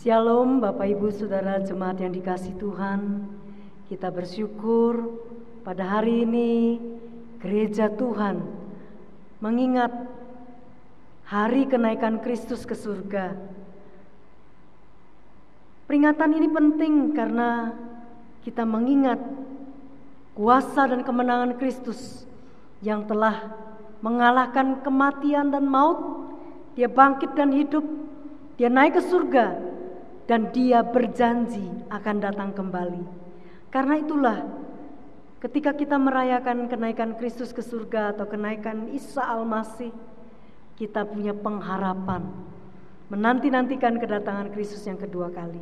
Shalom Bapak Ibu Saudara jemaat yang dikasihi Tuhan. Kita bersyukur pada hari ini Gereja Tuhan mengingat hari kenaikan Kristus ke surga. Peringatan ini penting karena kita mengingat kuasa dan kemenangan Kristus yang telah mengalahkan kematian dan maut. Dia bangkit dan hidup, dia naik ke surga, dan dia berjanji akan datang kembali. Karena itulah ketika kita merayakan kenaikan Kristus ke surga atau kenaikan Isa Al-Masih, kita punya pengharapan menanti-nantikan kedatangan Kristus yang kedua kali.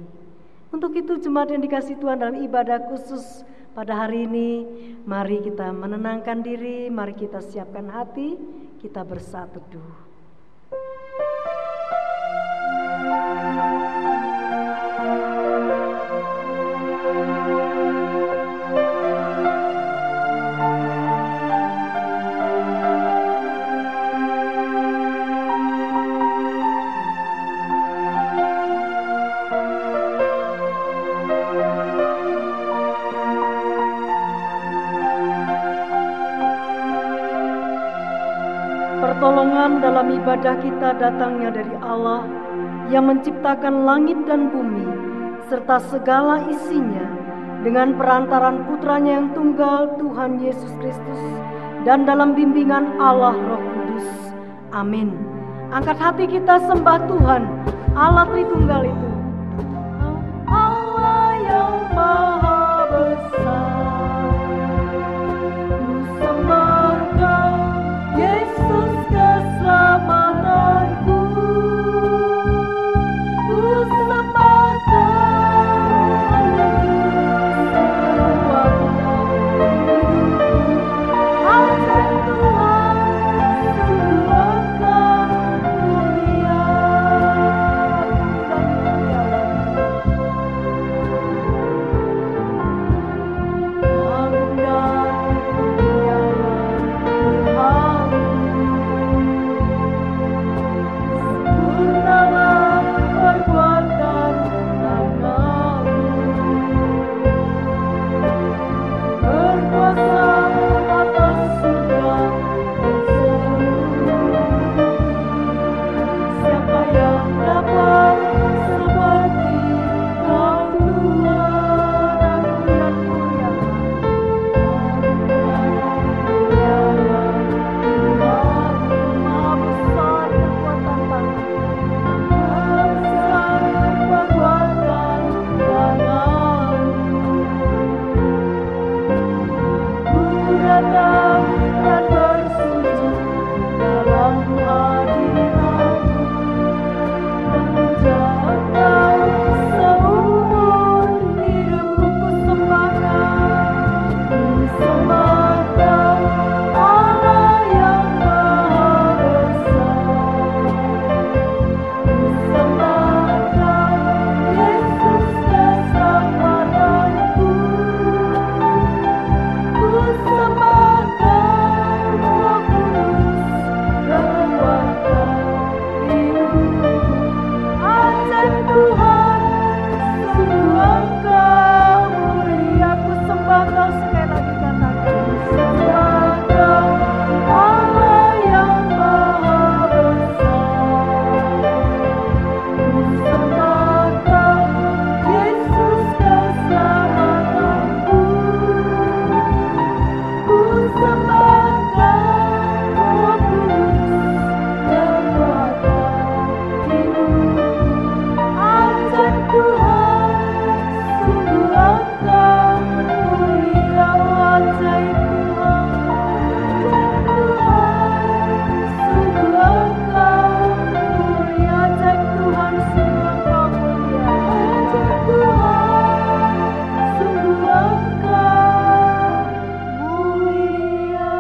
Untuk itu jemaat yang dikasihi Tuhan, dalam ibadah khusus pada hari ini, mari kita menenangkan diri, mari kita siapkan hati, kita bersatu teduh. Pertolongan dalam ibadah kita datangnya dari Allah yang menciptakan langit dan bumi serta segala isinya dengan perantaran putranya yang tunggal Tuhan Yesus Kristus dan dalam bimbingan Allah Roh Kudus. Amin. Angkat hati kita sembah Tuhan Allah Tritunggal itu. Allah yang Maha Besar, ku sembah Kau Yesus keselamatanku, ku sembah Kau sekuatkan hidupku. Ajaib Tuhan, sungguh Engkau mulia dan agung dan mulia Tuhan. Sempurnalah perbuatan tanganmu, berkuasa atas surga dan seluruh. Siapa yang dapat seperti Kau Tuhan? Agung dan mulia, Tuhan, Maha besar kekuatan tangan-Mu, Maha besar perbuatan tangan-Mu. Ku datang dan bersujud dalam hadirat-Mu, memuja Engkau seumur hidupku. Ku sembah Kau, ku sembah Kau, Allah yang Maha Besar. Ku sembah Kau, Yesus keselamatanku, ku sembah Kau, Roh Kudus, kekuatan hidupku. Ajaib Tuhan, sungguh Engkau mulia. Ku sembah Kau, sekali lagi katakan, ku sembah Kau, Allah yang Maha Besar. Ku sembah Kau, Yesus keselamatanku, ku sembah Kau, Roh Kudus, kekuatan hidupku. Ajaib Tuhan, sungguh Engkau mulia. Ajaib Tuhan, sungguh Engkau mulia. Ajaib Tuhan, sungguh Engkau mulia. Ajaib Tuhan, sungguh Engkau mulia.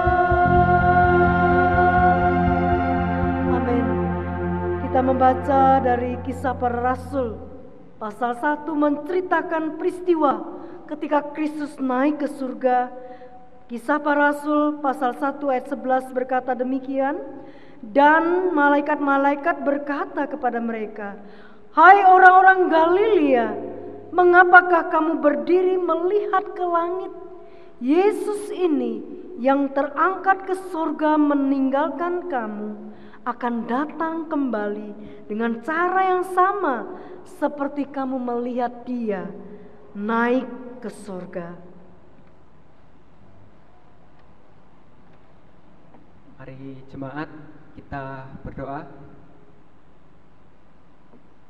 Amin. Kita membaca dari Kisah Para Rasul pasal 1, menceritakan peristiwa ketika Kristus naik ke surga. Kisah Para Rasul pasal 1 ayat 11 berkata demikian, dan malaikat-malaikat berkata kepada mereka, Hai orang-orang Galilea, mengapakah kamu berdiri melihat ke langit? Yesus ini yang terangkat ke surga meninggalkan kamu akan datang kembali dengan cara yang sama seperti kamu melihat Dia naik ke surga. Mari jemaat kita berdoa.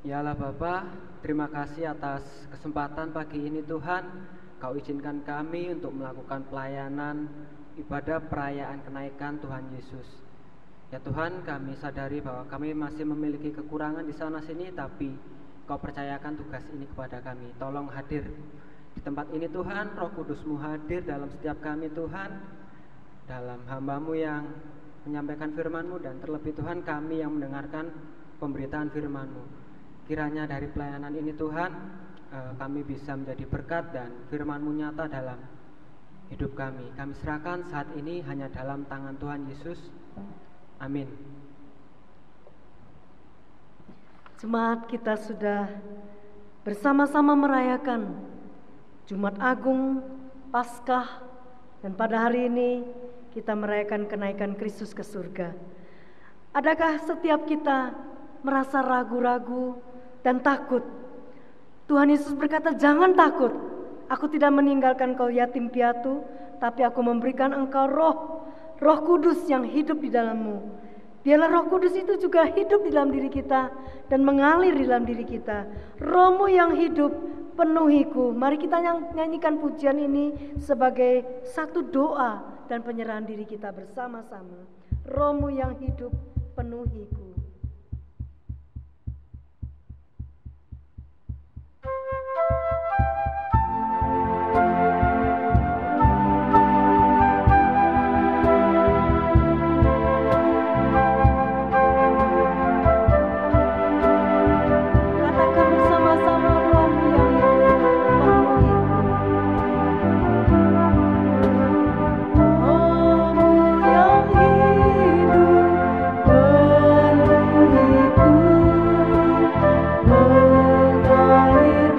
Ya Allah Bapa, terima kasih atas kesempatan pagi ini Tuhan. Kau izinkan kami untuk melakukan pelayanan ibadah perayaan kenaikan Tuhan Yesus. Ya Tuhan, kami sadari bahwa kami masih memiliki kekurangan di sana sini, tapi Kau percayakan tugas ini kepada kami. Tolong hadir di tempat ini Tuhan, Roh Kudus-Mu hadir dalam setiap kami Tuhan, dalam hamba-Mu yang menyampaikan firman-Mu, dan terlebih Tuhan kami yang mendengarkan pemberitaan firman-Mu. Kiranya dari pelayanan ini Tuhan, kami bisa menjadi berkat dan firman-Mu nyata dalam hidup kami. Kami serahkan saat ini hanya dalam tangan Tuhan Yesus. Amin. Jemaat, kita sudah bersama-sama merayakan Jumat Agung, Paskah, dan pada hari ini kita merayakan kenaikan Kristus ke surga. Adakah setiap kita merasa ragu-ragu dan takut? Tuhan Yesus berkata, jangan takut, aku tidak meninggalkan kau yatim piatu, tapi aku memberikan engkau Roh Kudus yang hidup di dalammu. Biarlah Roh Kudus itu juga hidup di dalam diri kita dan mengalir di dalam diri kita. Roh-Mu yang hidup, penuhiku. Mari kita nyanyikan pujian ini sebagai satu doa dan penyerahan diri kita bersama-sama. Roh-Mu yang hidup, penuhiku. Mengalir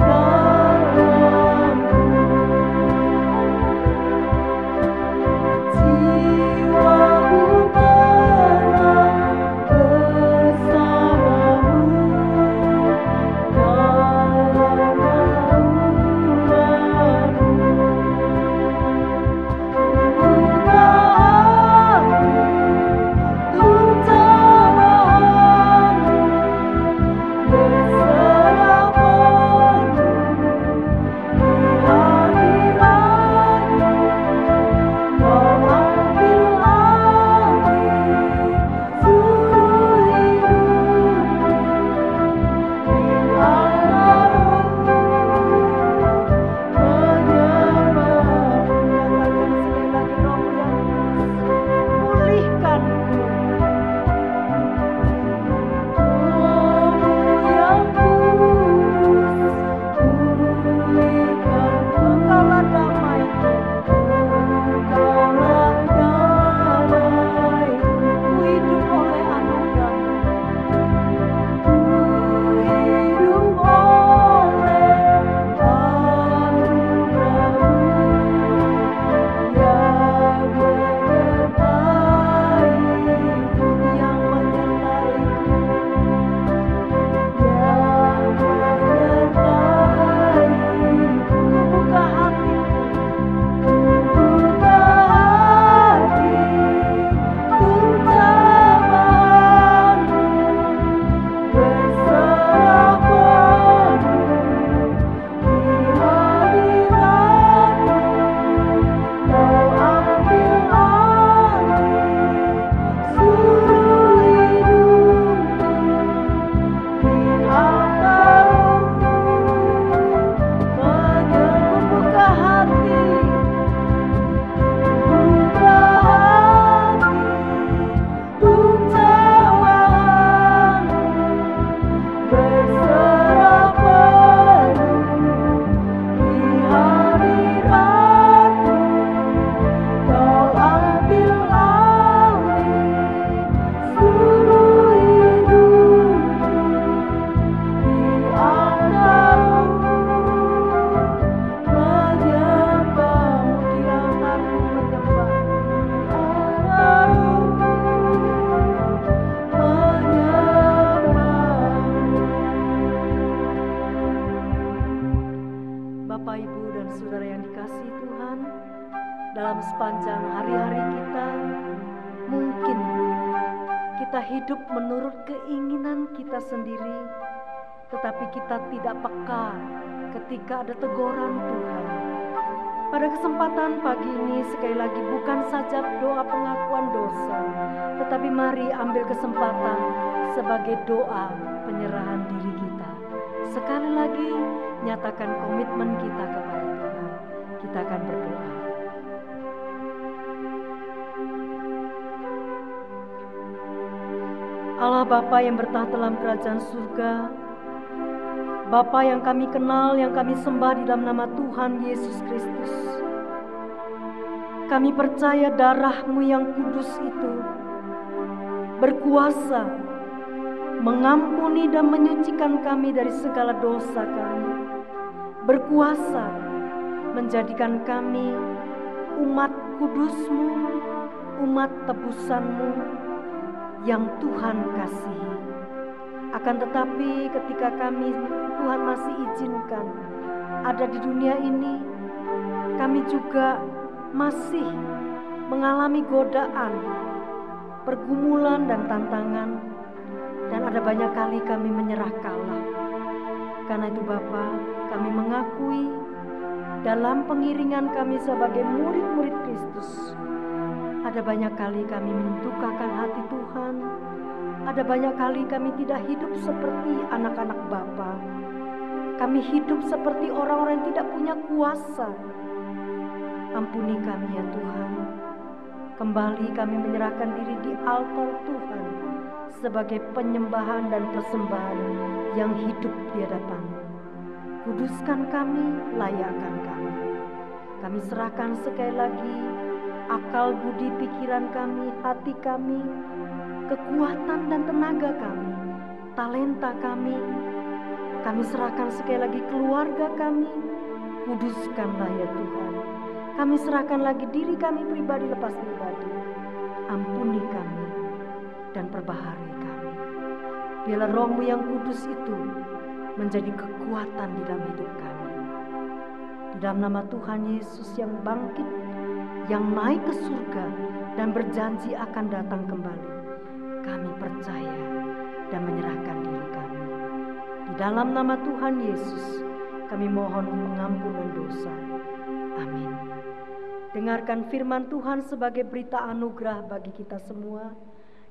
kita hidup menurut keinginan kita sendiri, tetapi kita tidak peka ketika ada teguran Tuhan. Pada kesempatan pagi ini sekali lagi bukan saja doa pengakuan dosa, tetapi mari ambil kesempatan sebagai doa penyerahan diri kita. Sekali lagi nyatakan komitmen kita kepada Tuhan. Kita akan berdoa. Allah Bapa yang bertahta dalam kerajaan surga, Bapa yang kami kenal, yang kami sembah di dalam nama Tuhan Yesus Kristus. Kami percaya darah-Mu yang kudus itu berkuasa mengampuni dan menyucikan kami dari segala dosa kami, berkuasa menjadikan kami umat kudus-Mu, umat tebusan-Mu yang Tuhan kasihi. Akan tetapi ketika kami, Tuhan masih izinkan ada di dunia ini, kami juga masih mengalami godaan, pergumulan dan tantangan, dan ada banyak kali kami menyerah kalah. Karena itu Bapa, kami mengakui dalam pengiringan kami sebagai murid-murid Kristus, ada banyak kali kami mendukakan hati Tuhan. Ada banyak kali kami tidak hidup seperti anak-anak Bapa. Kami hidup seperti orang-orang yang tidak punya kuasa. Ampuni kami ya Tuhan. Kembali kami menyerahkan diri di altar Tuhan sebagai penyembahan dan persembahan yang hidup di hadapan-Mu. Kuduskan kami, layakkan kami. Kami serahkan sekali lagi akal, budi, pikiran kami, hati kami, kekuatan dan tenaga kami, talenta kami. Kami serahkan sekali lagi keluarga kami. Kuduskanlah ya Tuhan. Kami serahkan lagi diri kami pribadi lepas pribadi. Ampuni kami dan perbaharui kami. Biarlah Roh-Mu yang kudus itu menjadi kekuatan di dalam hidup kami. Di dalam nama Tuhan Yesus yang bangkit, yang naik ke surga dan berjanji akan datang kembali, kami percaya dan menyerahkan diri kami. Di dalam nama Tuhan Yesus, kami mohon pengampunan dosa. Amin. Dengarkan firman Tuhan sebagai berita anugerah bagi kita semua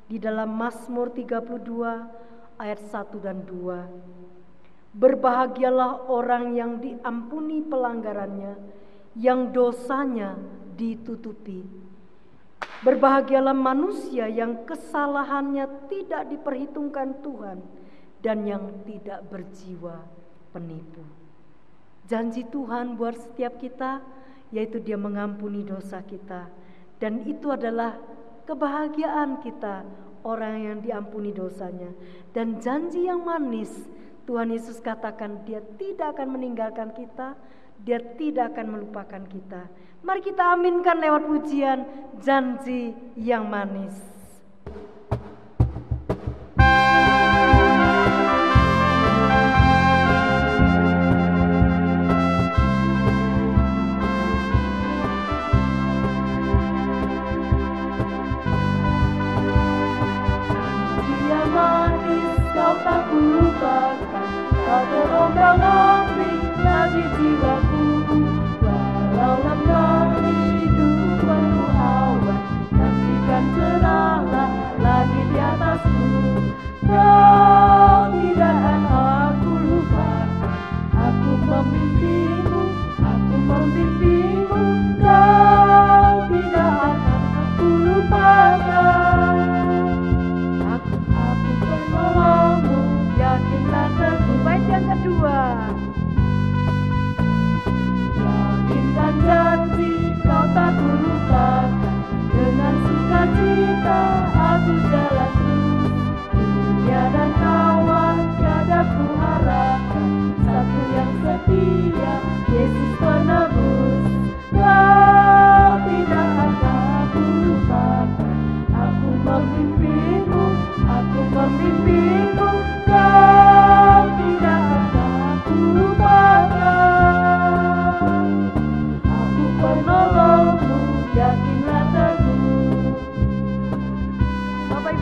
di dalam Mazmur 32 ayat 1 dan 2. Berbahagialah orang yang diampuni pelanggarannya, yang dosanya ditutupi. Berbahagialah manusia yang kesalahannya tidak diperhitungkan Tuhan dan yang tidak berjiwa penipu. Janji Tuhan buat setiap kita yaitu Dia mengampuni dosa kita, dan itu adalah kebahagiaan kita, orang yang diampuni dosanya. Dan janji yang manis, Tuhan Yesus katakan Dia tidak akan meninggalkan kita, Dia tidak akan melupakan kita. Mari kita aminkan lewat pujian janji yang manis. Janji yang manis kau tak lupakan, kau terombang-ambing di jiwaku. Walau kehidupan penuh awan, nantikan cerahlah lagi di atasku. Kau tidak akan aku lupakan, aku memimpimu, aku membimbingmu. Kau tidak akan aku lupakan, aku penolongmu, yakinlah teguh. Bait yang kedua. Yakinkan janji kau tak lupakan, dengan sukacita aku jalan terus. Dunia dan kawan tiada ku harapkan, satu yang setia, Yesus penebus. Kau tidak akan aku lupakan, aku memimpimu, aku membimbingmu. Kau tidak akan aku lupakan, aku penolongmu, yakinlah teguh. Bapak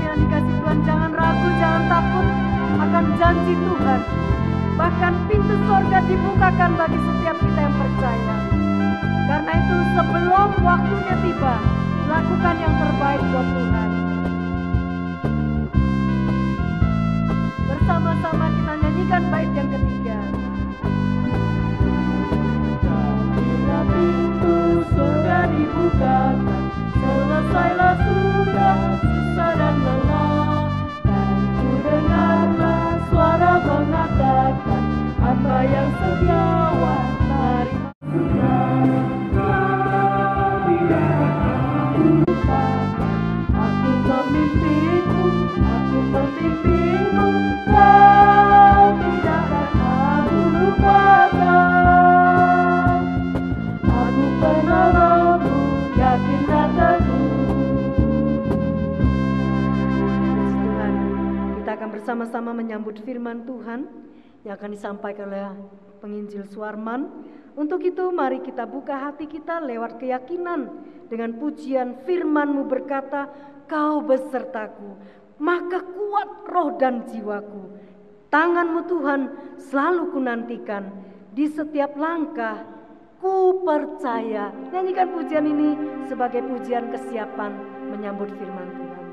janji Tuhan. Bahkan pintu sorga dibukakan bagi setiap kita yang percaya. Karena itu sebelum waktunya tiba, lakukan yang terbaik buat Tuhan. Bersama-sama kita nyanyikan bait yang ketiga. Bila pintu surga dibukakan, selesailah sudah susah dan lelah. Dan ku dengarlah suara mengatakan, hamba yang setiawan, mari aku memimpinmu, kau tidak akan aku lupakan. Aku penolongmu, yakinlah teguh. Tuhan, kita akan bersama-sama menyambut firman Tuhan yang akan disampaikan oleh penginjil Suarman. Untuk itu mari kita buka hati kita lewat keyakinan dengan pujian firman-Mu berkata, Kau besertaku, maka kuat roh dan jiwaku. Tangan-Mu Tuhan selalu kunantikan, di setiap langkah ku percaya. Nyanyikan pujian ini sebagai pujian kesiapan menyambut firman Tuhan.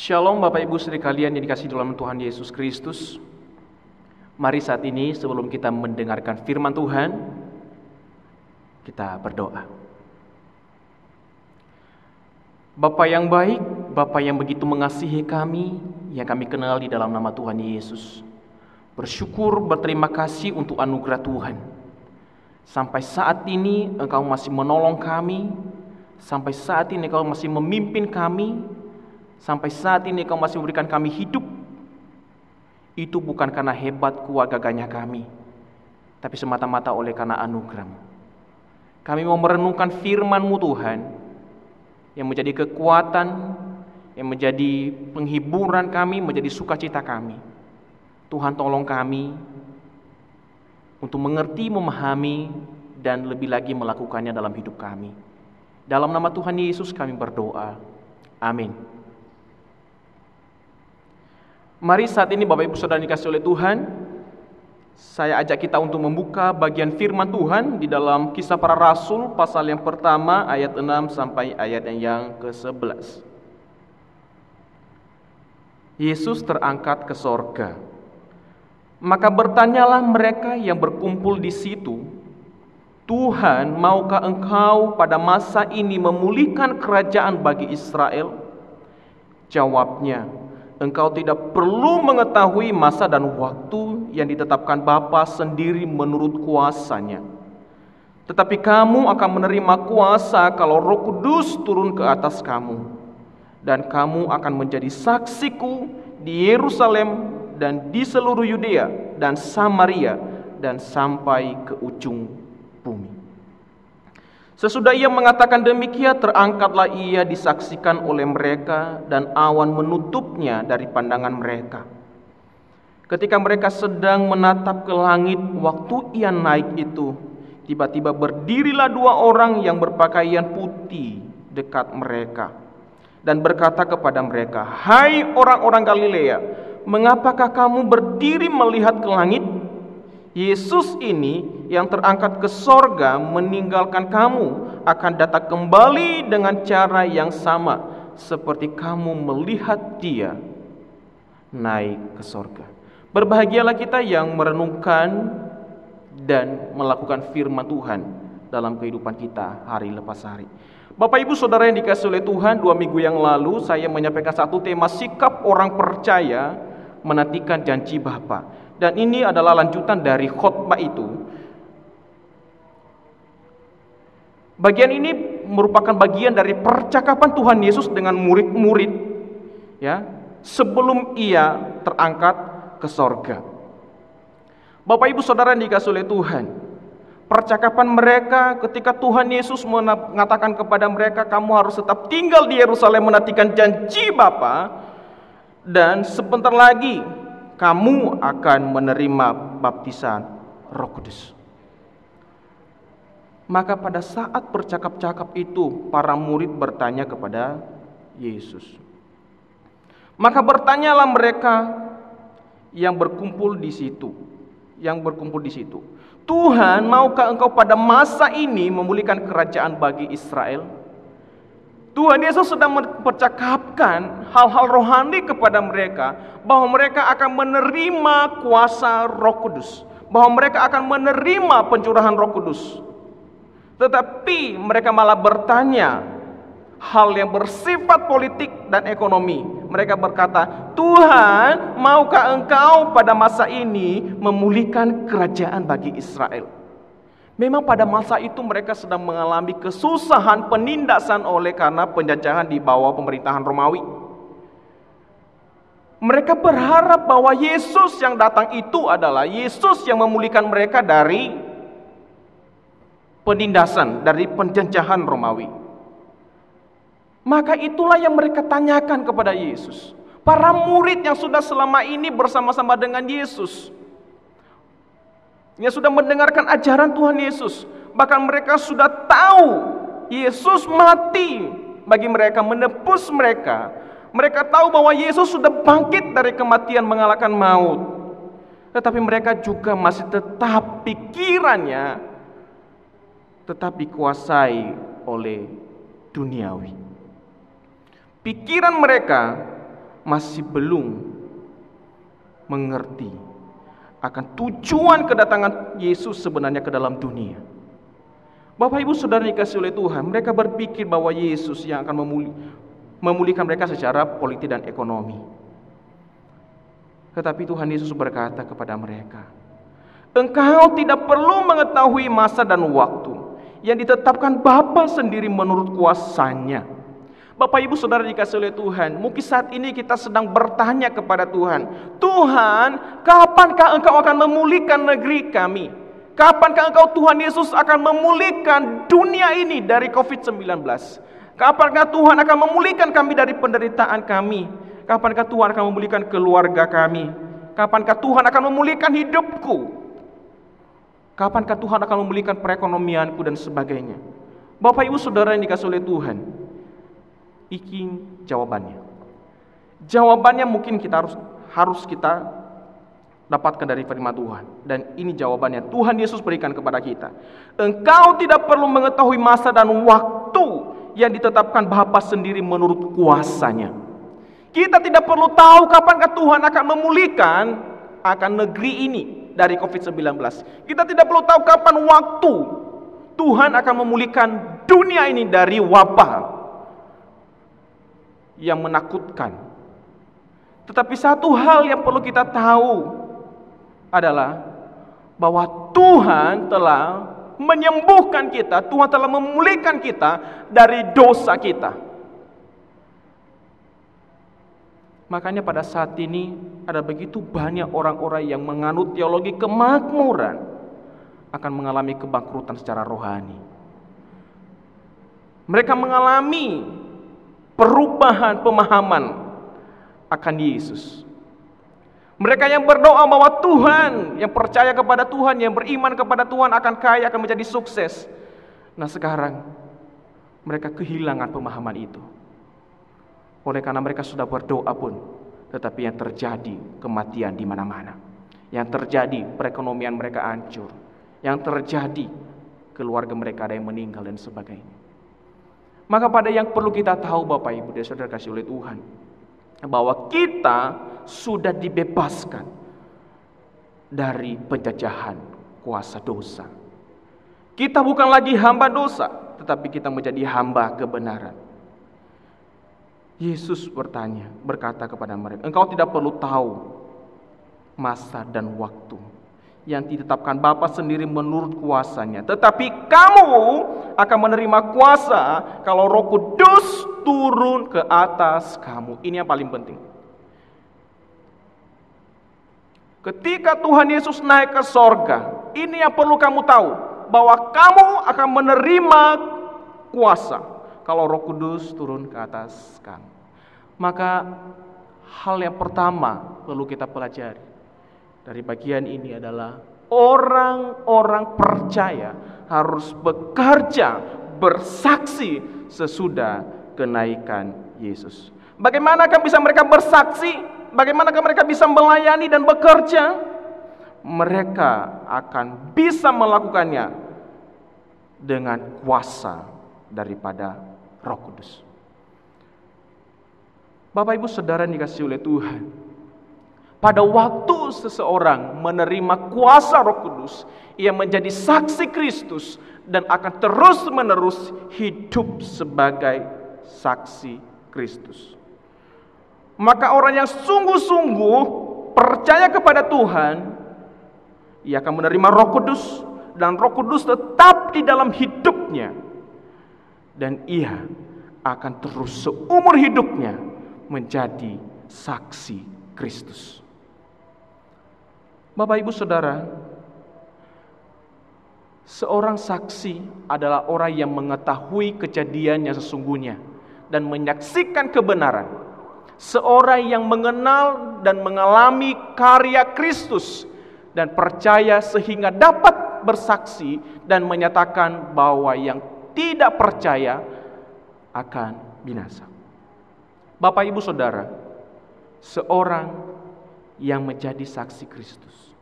Shalom Bapak Ibu Saudara kalian yang dikasihi dalam Tuhan Yesus Kristus. Mari saat ini sebelum kita mendengarkan firman Tuhan, kita berdoa. Bapa yang baik, Bapa yang begitu mengasihi kami, yang kami kenal di dalam nama Tuhan Yesus. Bersyukur, berterima kasih untuk anugerah Tuhan. Sampai saat ini Engkau masih menolong kami, sampai saat ini Engkau masih memimpin kami, sampai saat ini Engkau masih memberikan kami hidup. Itu bukan karena hebat kuat gagahnya kami, tapi semata-mata oleh karena anugerah-Mu. Kami mau merenungkan firman-Mu Tuhan, yang menjadi kekuatan, yang menjadi penghiburan kami, menjadi sukacita kami. Tuhan tolong kami untuk mengerti, memahami, dan lebih lagi melakukannya dalam hidup kami. Dalam nama Tuhan Yesus kami berdoa. Amin. Mari saat ini Bapak Ibu Saudara dikasihi oleh Tuhan, saya ajak kita untuk membuka bagian firman Tuhan di dalam Kisah Para Rasul pasal yang pertama ayat 6 sampai ayat yang ke-11. Yesus terangkat ke sorga. Maka bertanyalah mereka yang berkumpul di situ, Tuhan, maukah Engkau pada masa ini memulihkan kerajaan bagi Israel? Jawabnya, Engkau tidak perlu mengetahui masa dan waktu yang ditetapkan Bapa sendiri menurut kuasanya. Tetapi kamu akan menerima kuasa kalau Roh Kudus turun ke atas kamu. Dan kamu akan menjadi saksiku di Yerusalem dan di seluruh Yudea dan Samaria dan sampai ke ujung bumi. Sesudah ia mengatakan demikian, terangkatlah ia disaksikan oleh mereka dan awan menutupnya dari pandangan mereka. Ketika mereka sedang menatap ke langit waktu ia naik itu, tiba-tiba berdirilah dua orang yang berpakaian putih dekat mereka dan berkata kepada mereka, "Hai orang-orang Galilea, mengapakah kamu berdiri melihat ke langit? Yesus ini yang terangkat ke sorga meninggalkan kamu akan datang kembali dengan cara yang sama seperti kamu melihat dia naik ke sorga." Berbahagialah kita yang merenungkan dan melakukan firman Tuhan dalam kehidupan kita hari lepas hari. Bapak Ibu Saudara yang dikasihi oleh Tuhan, 2 minggu yang lalu saya menyampaikan satu tema, sikap orang percaya menantikan janji Bapa. Dan ini adalah lanjutan dari khotbah itu. Bagian ini merupakan bagian dari percakapan Tuhan Yesus dengan murid-murid, ya, sebelum ia terangkat ke sorga. Bapak Ibu Saudara yang dikasihi oleh Tuhan, percakapan mereka ketika Tuhan Yesus mengatakan kepada mereka, kamu harus tetap tinggal di Yerusalem menantikan janji Bapa, dan sebentar lagi kamu akan menerima baptisan Roh Kudus. Maka pada saat bercakap-cakap itu, para murid bertanya kepada Yesus. Maka bertanyalah mereka yang berkumpul di situ, Tuhan, maukah Engkau pada masa ini memulihkan kerajaan bagi Israel? Tuhan Yesus sedang mempercakapkan hal-hal rohani kepada mereka, bahwa mereka akan menerima kuasa Roh Kudus, bahwa mereka akan menerima pencurahan Roh Kudus. Tetapi mereka malah bertanya hal yang bersifat politik dan ekonomi. Mereka berkata, Tuhan, maukah Engkau pada masa ini memulihkan kerajaan bagi Israel? Memang pada masa itu mereka sedang mengalami kesusahan, penindasan oleh karena penjajahan di bawah pemerintahan Romawi. Mereka berharap bahwa Yesus yang datang itu adalah Yesus yang memulihkan mereka dari penindasan, dari penjajahan Romawi. Maka itulah yang mereka tanyakan kepada Yesus. Para murid yang sudah selama ini bersama-sama dengan Yesus, yang sudah mendengarkan ajaran Tuhan Yesus, bahkan mereka sudah tahu Yesus mati bagi mereka, menebus mereka. Mereka tahu bahwa Yesus sudah bangkit dari kematian, mengalahkan maut. Tetapi mereka juga masih tetap pikirannya tetap dikuasai oleh duniawi. Pikiran mereka masih belum mengerti akan tujuan kedatangan Yesus sebenarnya ke dalam dunia. Bapak Ibu Saudara dikasihi oleh Tuhan, mereka berpikir bahwa Yesus yang akan memulihkan mereka secara politik dan ekonomi. Tetapi Tuhan Yesus berkata kepada mereka, engkau tidak perlu mengetahui masa dan waktu yang ditetapkan Bapa sendiri menurut kuasanya. Bapak Ibu Saudara dikasihi oleh Tuhan, mungkin saat ini kita sedang bertanya kepada Tuhan, Tuhan, kapankah Engkau akan memulihkan negeri kami? Kapankah Engkau Tuhan Yesus akan memulihkan dunia ini dari COVID-19? Kapankah Tuhan akan memulihkan kami dari penderitaan kami? Kapankah Tuhan akan memulihkan keluarga kami? Kapankah Tuhan akan memulihkan hidupku? Kapankah Tuhan akan memulihkan perekonomianku dan sebagainya? Bapak Ibu Saudara yang dikasihi oleh Tuhan, ini jawabannya. Jawabannya mungkin kita harus kita dapatkan dari firman Tuhan. Dan ini jawabannya Tuhan Yesus berikan kepada kita. Engkau tidak perlu mengetahui masa dan waktu yang ditetapkan Bapa sendiri menurut kuasanya. Kita tidak perlu tahu kapankah Tuhan akan memulihkan akan negeri ini dari COVID-19. Kita tidak perlu tahu kapan waktu Tuhan akan memulihkan dunia ini dari wabah yang menakutkan. Tetapi satu hal yang perlu kita tahu adalah bahwa Tuhan telah menyembuhkan kita, Tuhan telah memulihkan kita dari dosa kita. Makanya pada saat ini ada begitu banyak orang-orang yang menganut teologi kemakmuran akan mengalami kebangkrutan secara rohani. Mereka mengalami perubahan pemahaman akan Yesus. Mereka yang berdoa bahwa Tuhan, yang percaya kepada Tuhan, yang beriman kepada Tuhan akan kaya, akan menjadi sukses. Nah sekarang mereka kehilangan pemahaman itu. Oleh karena mereka sudah berdoa pun, tetapi yang terjadi kematian di mana-mana. Yang terjadi perekonomian mereka hancur. Yang terjadi keluarga mereka ada yang meninggal dan sebagainya. Maka pada yang perlu kita tahu Bapak Ibu dan Saudara kasih oleh Tuhan, bahwa kita sudah dibebaskan dari penjajahan kuasa dosa. Kita bukan lagi hamba dosa, tetapi kita menjadi hamba kebenaran. Yesus berkata kepada mereka, engkau tidak perlu tahu masa dan waktu yang ditetapkan Bapa sendiri menurut kuasanya. Tetapi kamu akan menerima kuasa kalau Roh Kudus turun ke atas kamu. Ini yang paling penting. Ketika Tuhan Yesus naik ke sorga, ini yang perlu kamu tahu, bahwa kamu akan menerima kuasa kalau Roh Kudus turun ke atas kamu. Maka hal yang pertama perlu kita pelajari dari bagian ini adalah orang-orang percaya harus bekerja, bersaksi sesudah kenaikan Yesus. Bagaimanakah bisa mereka bersaksi? Bagaimanakah mereka bisa melayani dan bekerja? Mereka akan bisa melakukannya dengan kuasa daripada Roh Kudus. Bapak Ibu Saudara yang dikasihi oleh Tuhan, pada waktu seseorang menerima kuasa Roh Kudus, ia menjadi saksi Kristus dan akan terus-menerus hidup sebagai saksi Kristus. Maka orang yang sungguh-sungguh percaya kepada Tuhan, ia akan menerima Roh Kudus, dan Roh Kudus tetap di dalam hidupnya, dan ia akan terus seumur hidupnya menjadi saksi Kristus. Bapak Ibu Saudara, seorang saksi adalah orang yang mengetahui kejadian yang sesungguhnya dan menyaksikan kebenaran. Seorang yang mengenal dan mengalami karya Kristus dan percaya sehingga dapat bersaksi dan menyatakan bahwa yang tidak percaya akan binasa. Bapak Ibu Saudara, seorang yang menjadi saksi Kristus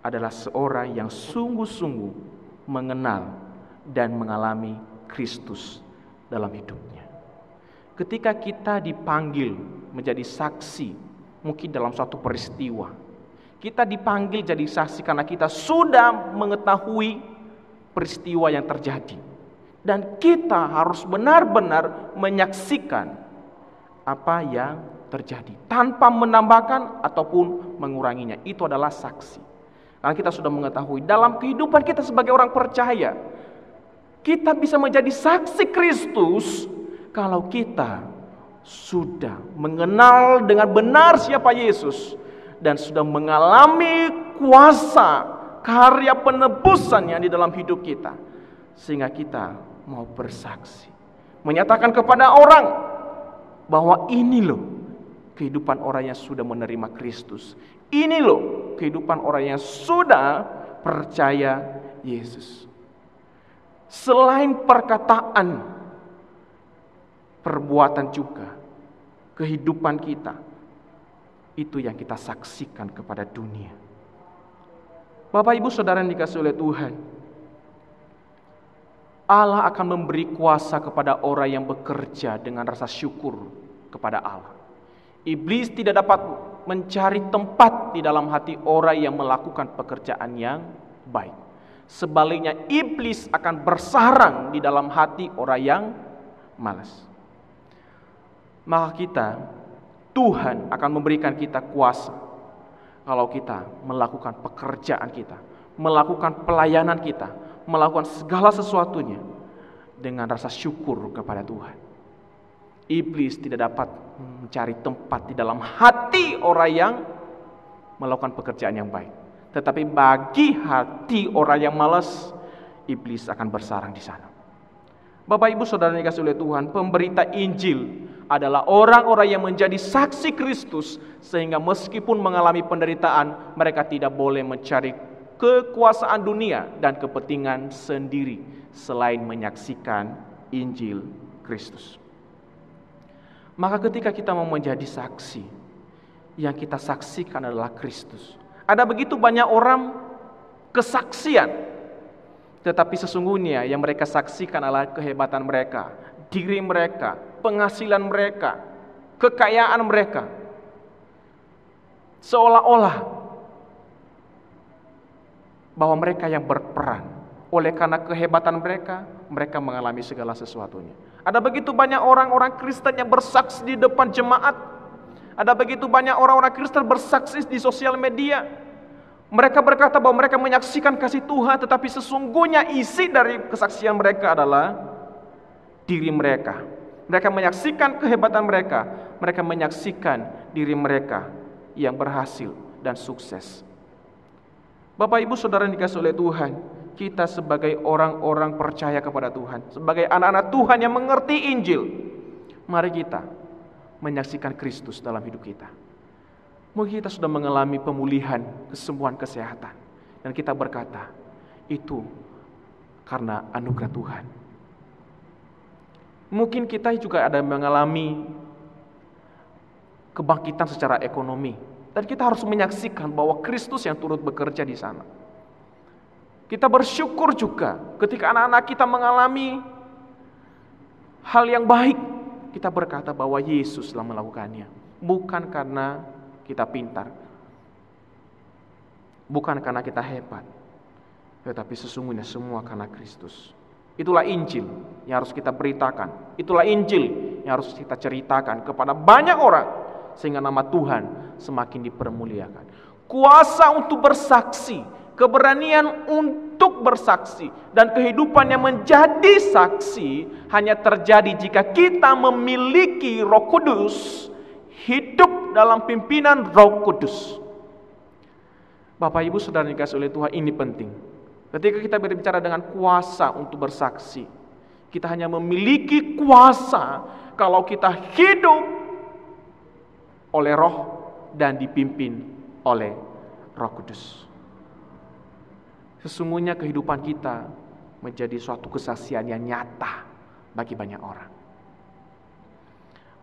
adalah seorang yang sungguh-sungguh mengenal dan mengalami Kristus dalam hidupnya. Ketika kita dipanggil menjadi saksi, mungkin dalam suatu peristiwa, kita dipanggil jadi saksi karena kita sudah mengetahui peristiwa yang terjadi. Dan kita harus benar-benar menyaksikan apa yang terjadi tanpa menambahkan ataupun menguranginya. Itu adalah saksi. Karena kita sudah mengetahui dalam kehidupan kita sebagai orang percaya, kita bisa menjadi saksi Kristus kalau kita sudah mengenal dengan benar siapa Yesus dan sudah mengalami kuasa karya penebusan yang di dalam hidup kita, sehingga kita mau bersaksi, menyatakan kepada orang bahwa ini loh kehidupan orang yang sudah menerima Kristus. Ini loh kehidupan orang yang sudah percaya Yesus. Selain perkataan, perbuatan juga, kehidupan kita, itu yang kita saksikan kepada dunia. Bapak Ibu Saudara yang dikasihi oleh Tuhan, Allah akan memberi kuasa kepada orang yang bekerja dengan rasa syukur kepada Allah. Iblis tidak dapat mencari tempat di dalam hati orang yang melakukan pekerjaan yang baik. Sebaliknya, iblis akan bersarang di dalam hati orang yang malas. Maka Tuhan akan memberikan kita kuasa kalau kita melakukan pekerjaan kita, melakukan pelayanan kita, melakukan segala sesuatunya dengan rasa syukur kepada Tuhan. Iblis tidak dapat mencari tempat di dalam hati orang yang melakukan pekerjaan yang baik. Tetapi bagi hati orang yang malas, iblis akan bersarang di sana. Bapak Ibu Saudara yang dikasihi oleh Tuhan, pemberita Injil adalah orang-orang yang menjadi saksi Kristus, sehingga meskipun mengalami penderitaan, mereka tidak boleh mencari kekuasaan dunia dan kepentingan sendiri selain menyaksikan Injil Kristus. Maka ketika kita mau menjadi saksi, yang kita saksikan adalah Kristus. Ada begitu banyak orang kesaksian, tetapi sesungguhnya yang mereka saksikan adalah kehebatan mereka, diri mereka, penghasilan mereka, kekayaan mereka. Seolah-olah bahwa mereka yang berperan. Oleh karena kehebatan mereka, mereka mengalami segala sesuatunya. Ada begitu banyak orang-orang Kristen yang bersaksi di depan jemaat. Ada begitu banyak orang-orang Kristen bersaksi di sosial media. Mereka berkata bahwa mereka menyaksikan kasih Tuhan, tetapi sesungguhnya isi dari kesaksian mereka adalah diri mereka. Mereka menyaksikan kehebatan mereka. Mereka menyaksikan diri mereka yang berhasil dan sukses. Bapak Ibu Saudara yang dikasihi oleh Tuhan, kita sebagai orang-orang percaya kepada Tuhan, sebagai anak-anak Tuhan yang mengerti Injil, mari kita menyaksikan Kristus dalam hidup kita. Mungkin kita sudah mengalami pemulihan, kesembuhan, kesehatan, dan kita berkata, itu karena anugerah Tuhan. Mungkin kita juga ada mengalami kebangkitan secara ekonomi, dan kita harus menyaksikan bahwa Kristus yang turut bekerja di sana. Kita bersyukur juga ketika anak-anak kita mengalami hal yang baik, kita berkata bahwa Yesus telah melakukannya. Bukan karena kita pintar, bukan karena kita hebat, tetapi sesungguhnya semua karena Kristus. Itulah Injil yang harus kita beritakan. Itulah Injil yang harus kita ceritakan kepada banyak orang, sehingga nama Tuhan semakin dipermuliakan. Kuasa untuk bersaksi, keberanian untuk bersaksi, dan kehidupan yang menjadi saksi hanya terjadi jika kita memiliki Roh Kudus, hidup dalam pimpinan Roh Kudus. Bapak Ibu Saudara yang dikasihi oleh Tuhan, ini penting. Ketika kita berbicara dengan kuasa untuk bersaksi, kita hanya memiliki kuasa kalau kita hidup oleh Roh dan dipimpin oleh Roh Kudus. Sesungguhnya kehidupan kita menjadi suatu kesaksian yang nyata bagi banyak orang.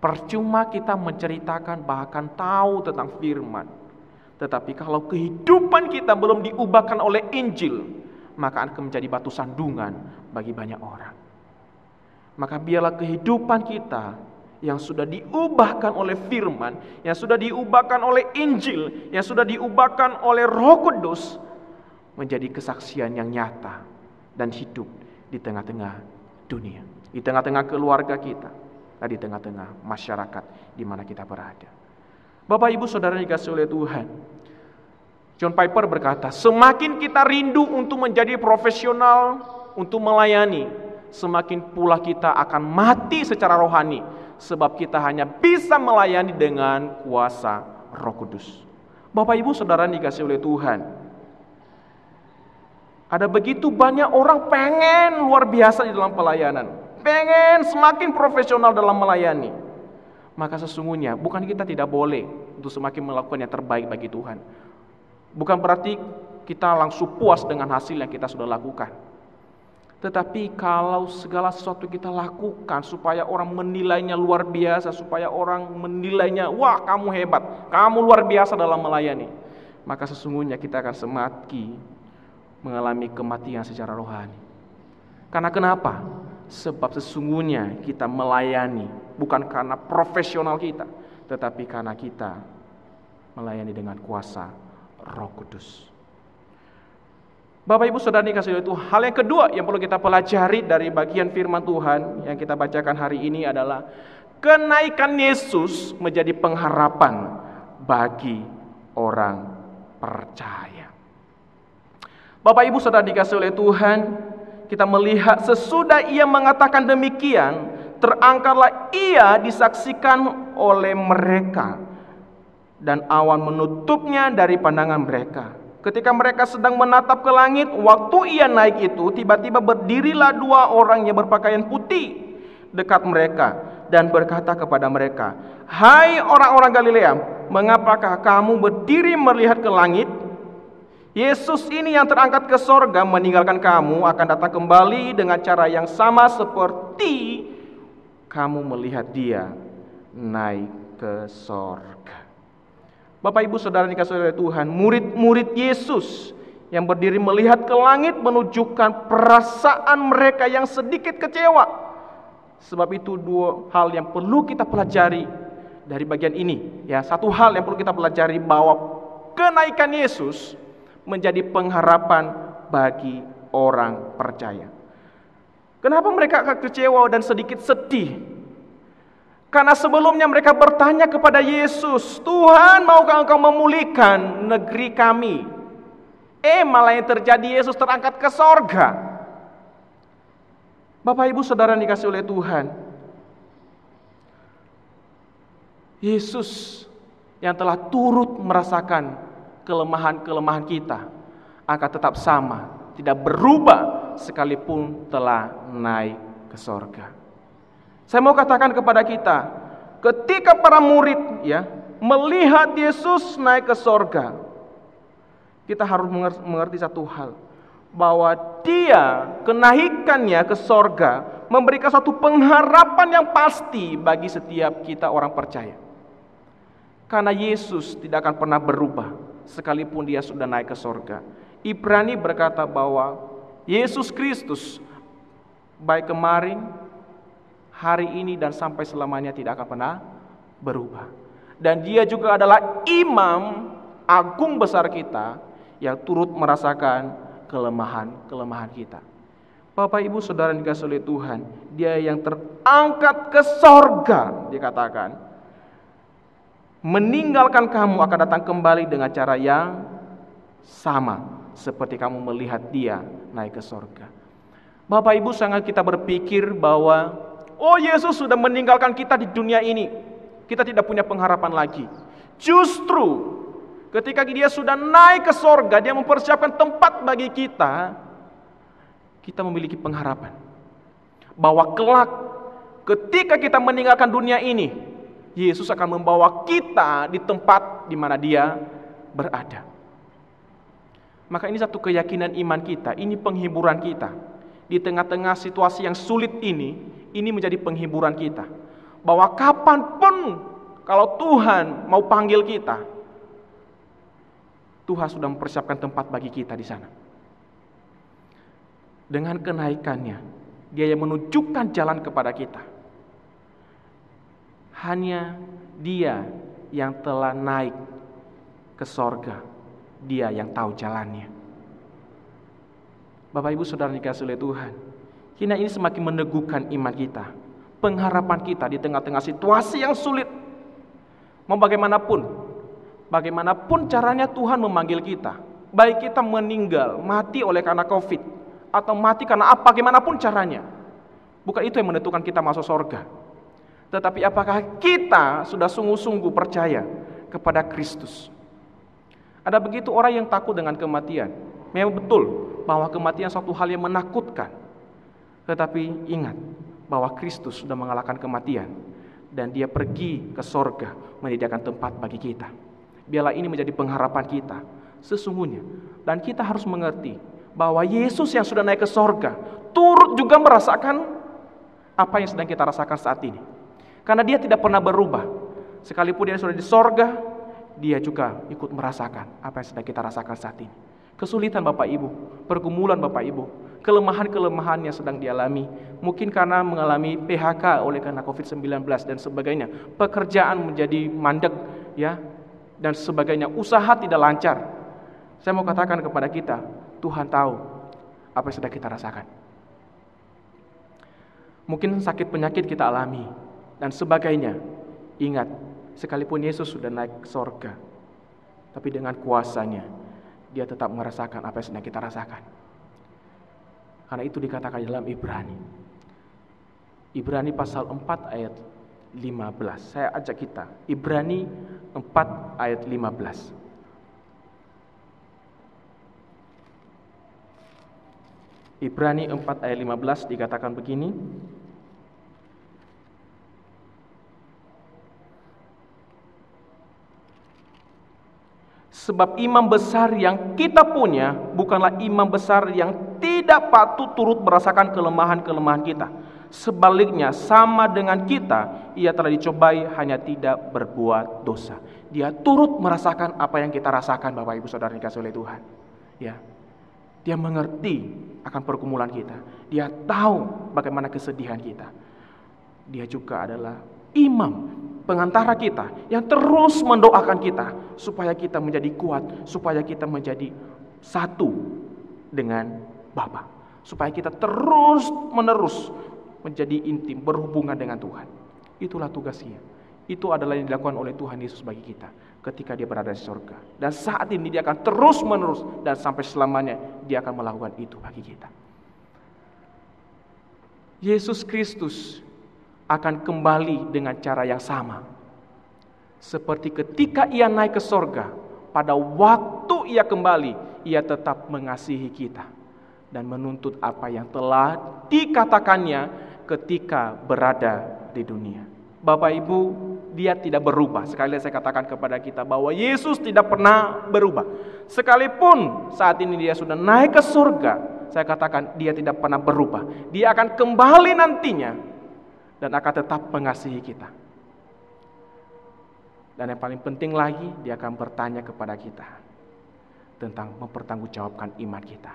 Percuma kita menceritakan bahkan tahu tentang firman, tetapi kalau kehidupan kita belum diubahkan oleh Injil, maka akan menjadi batu sandungan bagi banyak orang. Maka biarlah kehidupan kita yang sudah diubahkan oleh firman, yang sudah diubahkan oleh Injil, yang sudah diubahkan oleh Roh Kudus, menjadi kesaksian yang nyata dan hidup di tengah-tengah dunia, di tengah-tengah keluarga kita, dan di tengah-tengah masyarakat di mana kita berada. Bapak Ibu Saudara yang dikasihi oleh Tuhan, John Piper berkata, semakin kita rindu untuk menjadi profesional, untuk melayani, semakin pula kita akan mati secara rohani, sebab kita hanya bisa melayani dengan kuasa Roh Kudus. Bapak Ibu Saudara yang dikasihi oleh Tuhan, Ada begitu banyak orang pengen luar biasa di dalam pelayanan, pengen semakin profesional dalam melayani. Maka sesungguhnya bukan kita tidak boleh untuk semakin melakukan yang terbaik bagi Tuhan. Bukan berarti kita langsung puas dengan hasil yang kita sudah lakukan. Tetapi kalau segala sesuatu kita lakukan supaya orang menilainya luar biasa, supaya orang menilainya, wah kamu hebat, kamu luar biasa dalam melayani, maka sesungguhnya kita akan semakin mengalami kematian secara rohani. Karena kenapa? Sebab sesungguhnya kita melayani bukan karena profesional kita, tetapi karena kita melayani dengan kuasa Roh Kudus. Bapak Ibu Saudara dikasihi itu, hal yang kedua yang perlu kita pelajari dari bagian firman Tuhan yang kita bacakan hari ini adalah kenaikan Yesus menjadi pengharapan bagi orang percaya. Bapak Ibu Saudara dikasihi oleh Tuhan, kita melihat sesudah ia mengatakan demikian, terangkatlah ia disaksikan oleh mereka dan awan menutupnya dari pandangan mereka. Ketika mereka sedang menatap ke langit, waktu ia naik itu, tiba-tiba berdirilah dua orang yang berpakaian putih dekat mereka dan berkata kepada mereka, "Hai orang-orang Galilea, mengapakah kamu berdiri melihat ke langit? Yesus ini yang terangkat ke sorga meninggalkan kamu akan datang kembali dengan cara yang sama seperti kamu melihat dia naik ke sorga." Bapak Ibu Saudara dikasihi oleh Tuhan, murid-murid Yesus yang berdiri melihat ke langit menunjukkan perasaan mereka yang sedikit kecewa. Sebab itu dua hal yang perlu kita pelajari dari bagian ini. Ya, satu hal yang perlu kita pelajari bahwa kenaikan Yesus menjadi pengharapan bagi orang percaya. Kenapa mereka akan kecewa dan sedikit sedih? Karena sebelumnya mereka bertanya kepada Yesus, "Tuhan, maukah Engkau memulihkan negeri kami?" Malah yang terjadi, Yesus terangkat ke sorga. Bapak Ibu Saudara yang dikasihi oleh Tuhan, Yesus yang telah turut merasakan kelemahan-kelemahan kita akan tetap sama, tidak berubah sekalipun telah naik ke sorga. Saya mau katakan kepada kita, ketika para murid melihat Yesus naik ke sorga, kita harus mengerti satu hal, bahwa dia kenaikannya ke sorga memberikan satu pengharapan yang pasti bagi setiap kita orang percaya. Karena Yesus tidak akan pernah berubah sekalipun dia sudah naik ke sorga. Ibrani berkata bahwa Yesus Kristus baik kemarin, hari ini dan sampai selamanya tidak akan pernah berubah. Dan dia juga adalah imam agung besar kita yang turut merasakan kelemahan-kelemahan kita. Bapak Ibu Saudara yang dikasihi oleh Tuhan, dia yang terangkat ke sorga, dikatakan, meninggalkan kamu akan datang kembali dengan cara yang sama seperti kamu melihat dia naik ke sorga. Bapak Ibu, sangat kita berpikir bahwa Yesus sudah meninggalkan kita di dunia ini, kita tidak punya pengharapan lagi. Justru ketika dia sudah naik ke sorga, dia mempersiapkan tempat bagi kita, kita memiliki pengharapan bahwa kelak ketika kita meninggalkan dunia ini, Yesus akan membawa kita di tempat di mana dia berada. Maka ini satu keyakinan iman kita, ini penghiburan kita. Di tengah-tengah situasi yang sulit ini menjadi penghiburan kita. Bahwa kapanpun kalau Tuhan mau panggil kita, Tuhan sudah mempersiapkan tempat bagi kita di sana. Dengan kenaikannya, dia yang menunjukkan jalan kepada kita. Hanya dia yang telah naik ke sorga, dia yang tahu jalannya. Bapak Ibu Saudara dikasihi oleh Tuhan, kini ini semakin meneguhkan iman kita, pengharapan kita di tengah-tengah situasi yang sulit. Mau bagaimanapun caranya Tuhan memanggil kita, baik kita meninggal, mati oleh karena COVID, atau mati karena bagaimanapun caranya, bukan itu yang menentukan kita masuk surga. Tetapi apakah kita sudah sungguh-sungguh percaya kepada Kristus? Ada begitu orang yang takut dengan kematian. Memang betul, bahwa kematian suatu hal yang menakutkan. Tetapi ingat bahwa Kristus sudah mengalahkan kematian dan Dia pergi ke sorga menyediakan tempat bagi kita. Biarlah ini menjadi pengharapan kita sesungguhnya. Dan kita harus mengerti bahwa Yesus yang sudah naik ke sorga turut juga merasakan apa yang sedang kita rasakan saat ini. Karena Dia tidak pernah berubah. Sekalipun Dia sudah di sorga, Dia juga ikut merasakan apa yang sedang kita rasakan saat ini. Kesulitan Bapak Ibu, pergumulan Bapak Ibu, kelemahan-kelemahan yang sedang dialami, mungkin karena mengalami PHK oleh karena COVID-19 dan sebagainya, pekerjaan menjadi mandek, ya, dan sebagainya, usaha tidak lancar. Saya mau katakan kepada kita, Tuhan tahu apa yang sedang kita rasakan. Mungkin sakit penyakit kita alami dan sebagainya. Ingat, sekalipun Yesus sudah naik ke sorga, tapi dengan kuasanya Dia tetap merasakan apa yang sedang kita rasakan. Karena itu dikatakan dalam Ibrani. Ibrani pasal 4 ayat 15. Saya ajak kita. Ibrani 4 ayat 15. Ibrani 4 ayat 15 dikatakan begini. Sebab imam besar yang kita punya bukanlah imam besar yang tidak patut turut merasakan kelemahan-kelemahan kita. Sebaliknya, sama dengan kita, Ia telah dicobai hanya tidak berbuat dosa. Dia turut merasakan apa yang kita rasakan, Bapak Ibu Saudara dikasihi oleh Tuhan. Ya. Dia mengerti akan pergumulan kita. Dia tahu bagaimana kesedihan kita. Dia juga adalah imam, pengantara kita yang terus mendoakan kita supaya kita menjadi kuat, supaya kita menjadi satu dengan Bapa, supaya kita terus menerus menjadi intim, berhubungan dengan Tuhan. Itulah tugasnya. Itu adalah yang dilakukan oleh Tuhan Yesus bagi kita ketika Dia berada di surga. Dan saat ini Dia akan terus menerus dan sampai selamanya Dia akan melakukan itu bagi kita. Yesus Kristus akan kembali dengan cara yang sama. Seperti ketika Ia naik ke sorga, pada waktu Ia kembali, Ia tetap mengasihi kita dan menuntut apa yang telah dikatakannya ketika berada di dunia. Bapak Ibu, Dia tidak berubah. Sekali lagi saya katakan kepada kita bahwa Yesus tidak pernah berubah. Sekalipun saat ini Dia sudah naik ke surga, saya katakan Dia tidak pernah berubah. Dia akan kembali nantinya dan akan tetap mengasihi kita. Dan yang paling penting lagi, Dia akan bertanya kepada kita tentang mempertanggungjawabkan iman kita.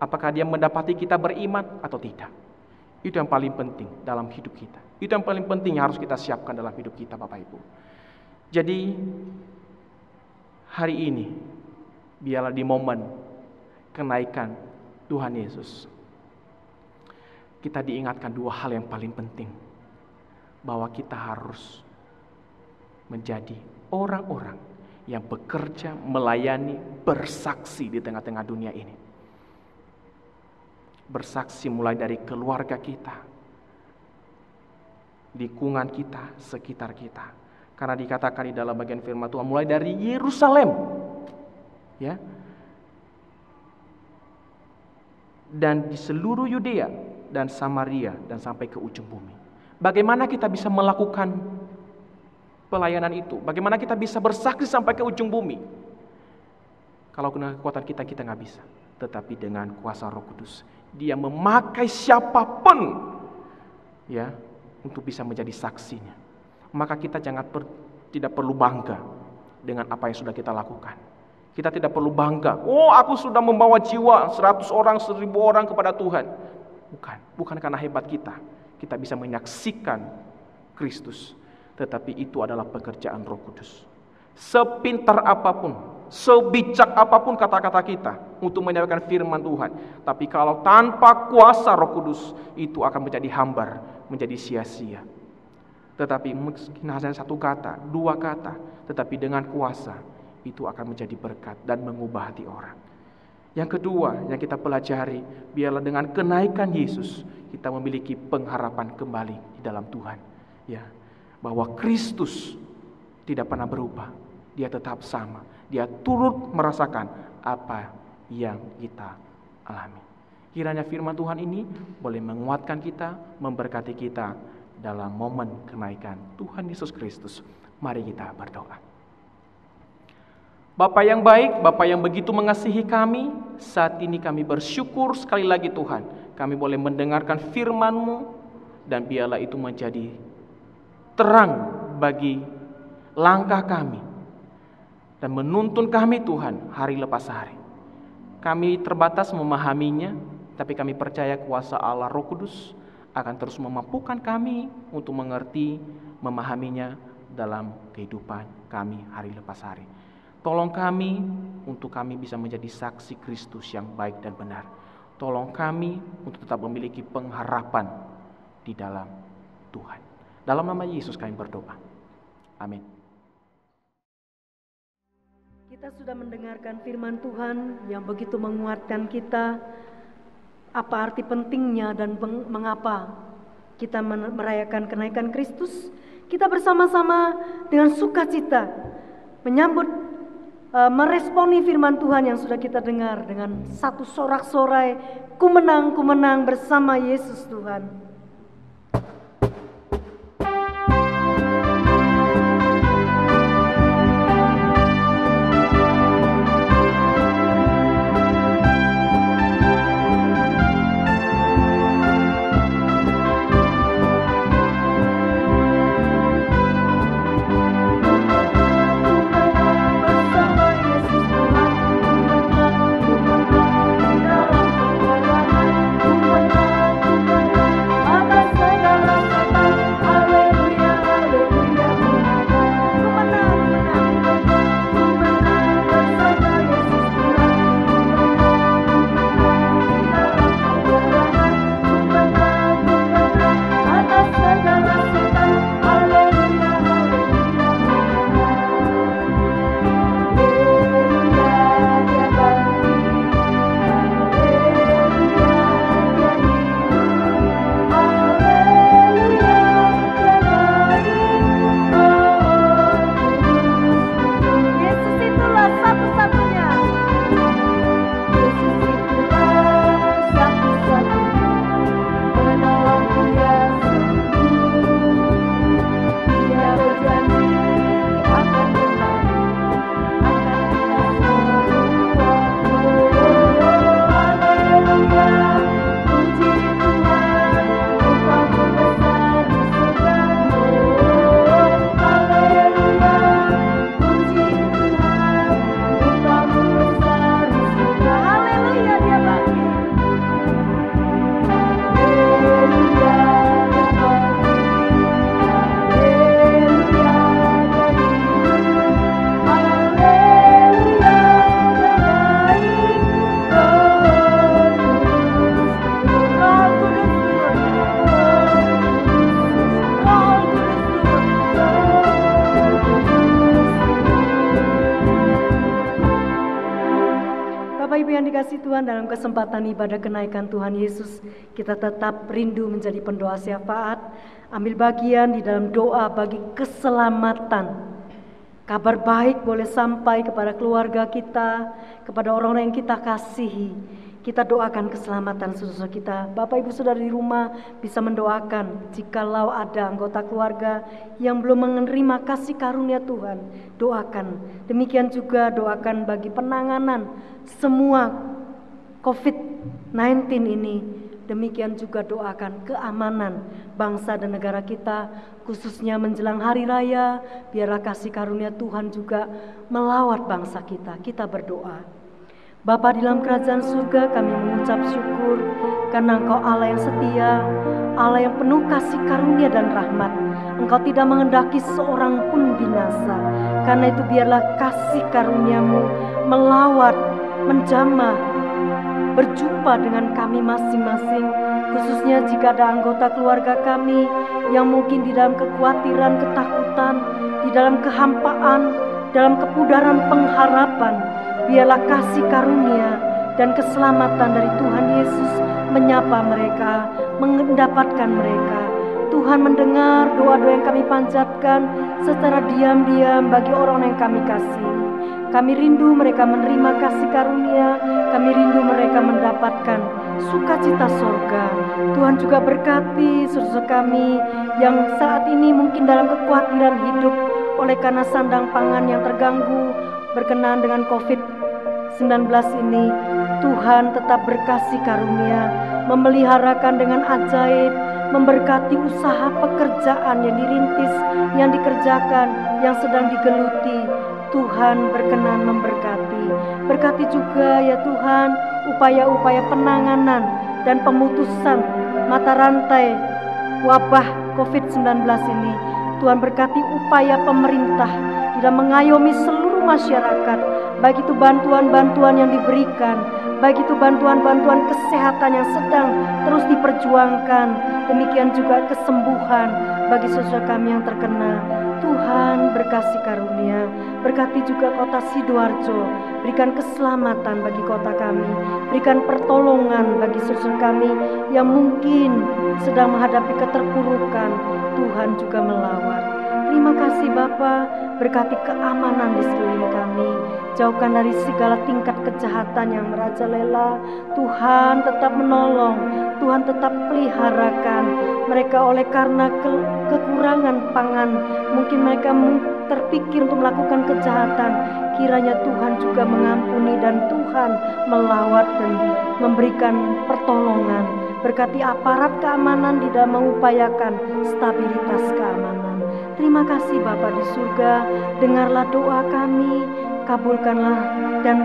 Apakah Dia mendapati kita beriman atau tidak? Itu yang paling penting dalam hidup kita. Itu yang paling penting yang harus kita siapkan dalam hidup kita, Bapak Ibu. Jadi hari ini biarlah di momen kenaikan Tuhan Yesus, kita diingatkan dua hal yang paling penting. Bahwa kita harus menjadi orang-orang yang bekerja, melayani, bersaksi di tengah-tengah dunia ini. Bersaksi mulai dari keluarga kita, lingkungan kita, sekitar kita. Karena dikatakan di dalam bagian firman Tuhan mulai dari Yerusalem, ya, dan di seluruh Yudea dan Samaria dan sampai ke ujung bumi. Bagaimana kita bisa melakukan pelayanan itu? Bagaimana kita bisa bersaksi sampai ke ujung bumi? Kalau dengan kekuatan kita nggak bisa. Tetapi dengan kuasa Roh Kudus, Dia memakai siapapun, ya, untuk bisa menjadi saksinya. Maka kita tidak perlu bangga dengan apa yang sudah kita lakukan. Kita tidak perlu bangga, oh aku sudah membawa jiwa 100 orang, 1000 orang kepada Tuhan. Bukan karena hebat kita bisa menyaksikan Kristus. Tetapi itu adalah pekerjaan Roh Kudus. Sepintar apapun, sebijak apapun kata-kata kita untuk menyampaikan firman Tuhan, tapi kalau tanpa kuasa Roh Kudus, itu akan menjadi hambar, menjadi sia-sia. Tetapi mungkin hanya satu kata, dua kata, tetapi dengan kuasa itu akan menjadi berkat dan mengubah hati orang. Yang kedua yang kita pelajari, biarlah dengan kenaikan Yesus kita memiliki pengharapan kembali di dalam Tuhan, ya, bahwa Kristus tidak pernah berubah. Dia tetap sama. Dia turut merasakan apa yang kita alami. Kiranya firman Tuhan ini boleh menguatkan kita, memberkati kita dalam momen kenaikan Tuhan Yesus Kristus. Mari kita berdoa. Bapa yang baik, Bapa yang begitu mengasihi kami, saat ini kami bersyukur sekali lagi Tuhan, kami boleh mendengarkan firman-Mu, dan biarlah itu menjadi terang bagi langkah kami, dan menuntun kami Tuhan hari lepas hari. Kami terbatas memahaminya, tapi kami percaya kuasa Allah Roh Kudus akan terus memampukan kami untuk mengerti, memahaminya dalam kehidupan kami hari lepas hari. Tolong kami untuk kami bisa menjadi saksi Kristus yang baik dan benar. Tolong kami untuk tetap memiliki pengharapan di dalam Tuhan. Dalam nama Yesus kami berdoa. Amin. Kita sudah mendengarkan firman Tuhan yang begitu menguatkan kita. Apa arti pentingnya dan mengapa kita merayakan kenaikan Kristus? Kita bersama-sama dengan sukacita menyambut, meresponi firman Tuhan yang sudah kita dengar dengan satu sorak-sorai, ku menang bersama Yesus Tuhan. Tuhan, dalam kesempatan ibadah kenaikan Tuhan Yesus, kita tetap rindu menjadi pendoa syafaat, ambil bagian di dalam doa bagi keselamatan. Kabar baik boleh sampai kepada keluarga kita, kepada orang-orang yang kita kasihi. Kita doakan keselamatan saudara kita. Bapak Ibu Saudara di rumah bisa mendoakan jikalau ada anggota keluarga yang belum menerima kasih karunia Tuhan, doakan. Demikian juga doakan bagi penanganan semua COVID-19 ini. Demikian juga doakan keamanan bangsa dan negara kita, khususnya menjelang hari raya. Biarlah kasih karunia Tuhan juga melawat bangsa kita. Kita berdoa. Bapa di dalam kerajaan surga, kami mengucap syukur karena Engkau Allah yang setia, Allah yang penuh kasih karunia dan rahmat. Engkau tidak menghendaki seorang pun binasa. Karena itu biarlah kasih karuniamu melawat, menjamah, berjumpa dengan kami masing-masing, khususnya jika ada anggota keluarga kami yang mungkin di dalam kekhawatiran, ketakutan, di dalam kehampaan, dalam kepudaran pengharapan. Biarlah kasih karunia dan keselamatan dari Tuhan Yesus menyapa mereka, mendapatkan mereka. Tuhan mendengar doa-doa yang kami panjatkan secara diam-diam bagi orang yang kami kasihi. Kami rindu mereka menerima kasih karunia, kami rindu mereka mendapatkan sukacita sorga. Tuhan juga berkati saudara kami yang saat ini mungkin dalam kekhawatiran hidup oleh karena sandang pangan yang terganggu berkenaan dengan COVID-19 ini. Tuhan tetap berkasih karunia, memeliharakan dengan ajaib, memberkati usaha pekerjaan yang dirintis, yang dikerjakan, yang sedang digeluti. Tuhan berkenan memberkati. Berkati juga ya Tuhan upaya-upaya penanganan dan pemutusan mata rantai wabah COVID-19 ini. Tuhan berkati upaya pemerintah dalam mengayomi seluruh masyarakat, baik itu bantuan-bantuan yang diberikan, baik itu bantuan-bantuan kesehatan yang sedang terus diperjuangkan, demikian juga kesembuhan bagi saudara kami yang terkena. Tuhan berkasih karunia, berkati juga kota Sidoarjo, berikan keselamatan bagi kota kami, berikan pertolongan bagi saudara kami yang mungkin sedang menghadapi keterpurukan. Tuhan juga melawat. Terima kasih Bapa, berkati keamanan di sekeliling kami, jauhkan dari segala tingkat kejahatan yang merajalela. Tuhan tetap menolong, Tuhan tetap peliharakan mereka oleh karena kekurangan pangan. Mungkin mereka terpikir untuk melakukan kejahatan, kiranya Tuhan juga mengampuni dan Tuhan melawat dan memberikan pertolongan. Berkati aparat keamanan di dalam mengupayakan stabilitas keamanan. Terima kasih Bapa di surga, dengarlah doa kami, kabulkanlah dan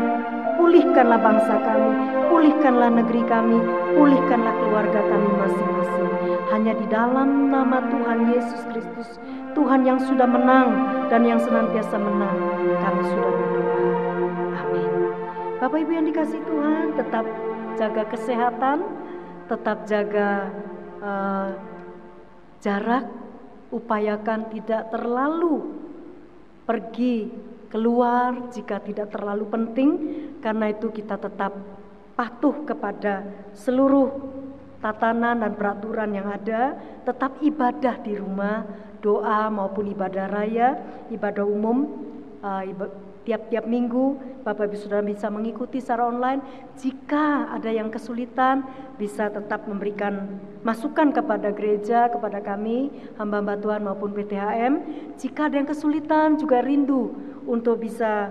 pulihkanlah bangsa kami, pulihkanlah negeri kami, pulihkanlah keluarga kami masing-masing. Hanya di dalam nama Tuhan Yesus Kristus, Tuhan yang sudah menang dan yang senantiasa menang, kami sudah berdoa. Amin. Bapak Ibu yang dikasihi Tuhan, tetap jaga kesehatan, tetap jaga jarak, upayakan tidak terlalu pergi keluar jika tidak terlalu penting. Karena itu kita tetap patuh kepada seluruh tatanan dan peraturan yang ada. Tetap ibadah di rumah, doa maupun ibadah raya, ibadah umum, tiap-tiap minggu Bapak Ibu Saudara bisa mengikuti secara online. Jika ada yang kesulitan, bisa tetap memberikan masukan kepada gereja, kepada kami, hamba-hamba Tuhan maupun PTHM. Jika ada yang kesulitan, juga rindu untuk bisa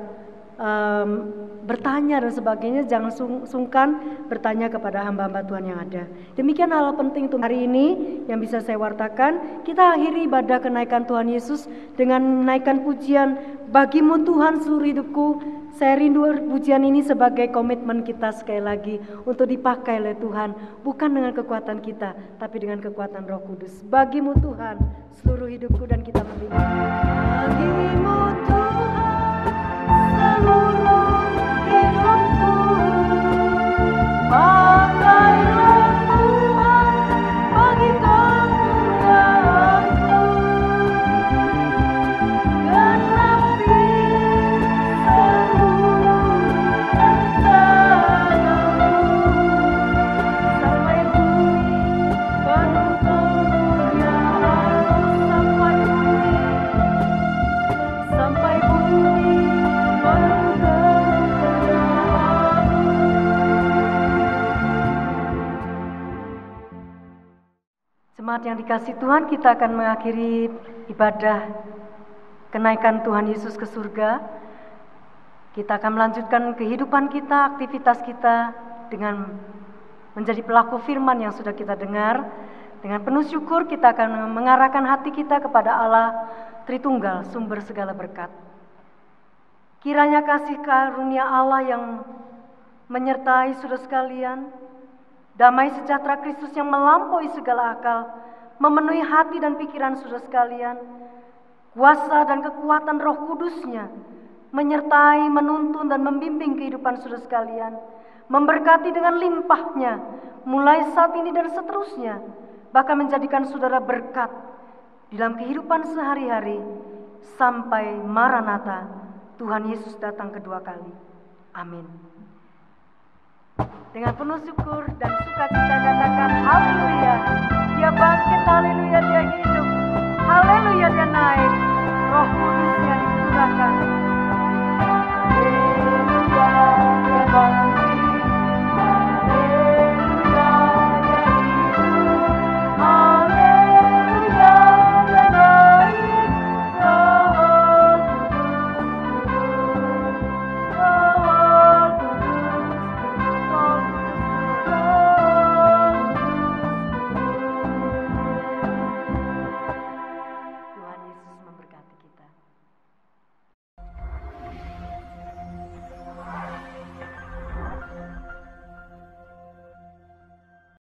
bertanya dan sebagainya, jangan sungkan bertanya kepada hamba-hamba Tuhan yang ada. Demikian hal penting untuk hari ini yang bisa saya wartakan. Kita akhiri ibadah kenaikan Tuhan Yesus dengan menaikkan pujian, bagimu Tuhan seluruh hidupku. Saya rindu pujian ini sebagai komitmen kita sekali lagi untuk dipakai oleh Tuhan, bukan dengan kekuatan kita, tapi dengan kekuatan Roh Kudus. Bagimu Tuhan seluruh hidupku, dan kita berdiri. Bagimu Tuhan seluruh hidupku, pakailah Tuhan bagi kemuliaan-Mu, genapi seluruh rencana-Mu, sampai bumi penuh kemuliaan-Mu, sampai bumi penuh kemuliaan-Mu. Jemaat yang dikasihi Tuhan, kita akan mengakhiri ibadah kenaikan Tuhan Yesus ke surga. Kita akan melanjutkan kehidupan kita, aktivitas kita dengan menjadi pelaku firman yang sudah kita dengar. Dengan penuh syukur kita akan mengarahkan hati kita kepada Allah Tritunggal, sumber segala berkat. Kiranya kasih karunia Allah yang menyertai saudara sekalian, damai sejahtera Kristus yang melampaui segala akal, memenuhi hati dan pikiran saudara sekalian, kuasa dan kekuatan Roh Kudus-Nya menyertai, menuntun dan membimbing kehidupan saudara sekalian, memberkati dengan limpahnya mulai saat ini dan seterusnya, bahkan menjadikan saudara berkat di dalam kehidupan sehari-hari sampai Maranatha, Tuhan Yesus datang kedua kali. Amin. Dengan penuh syukur dan sukacita katakan haleluya.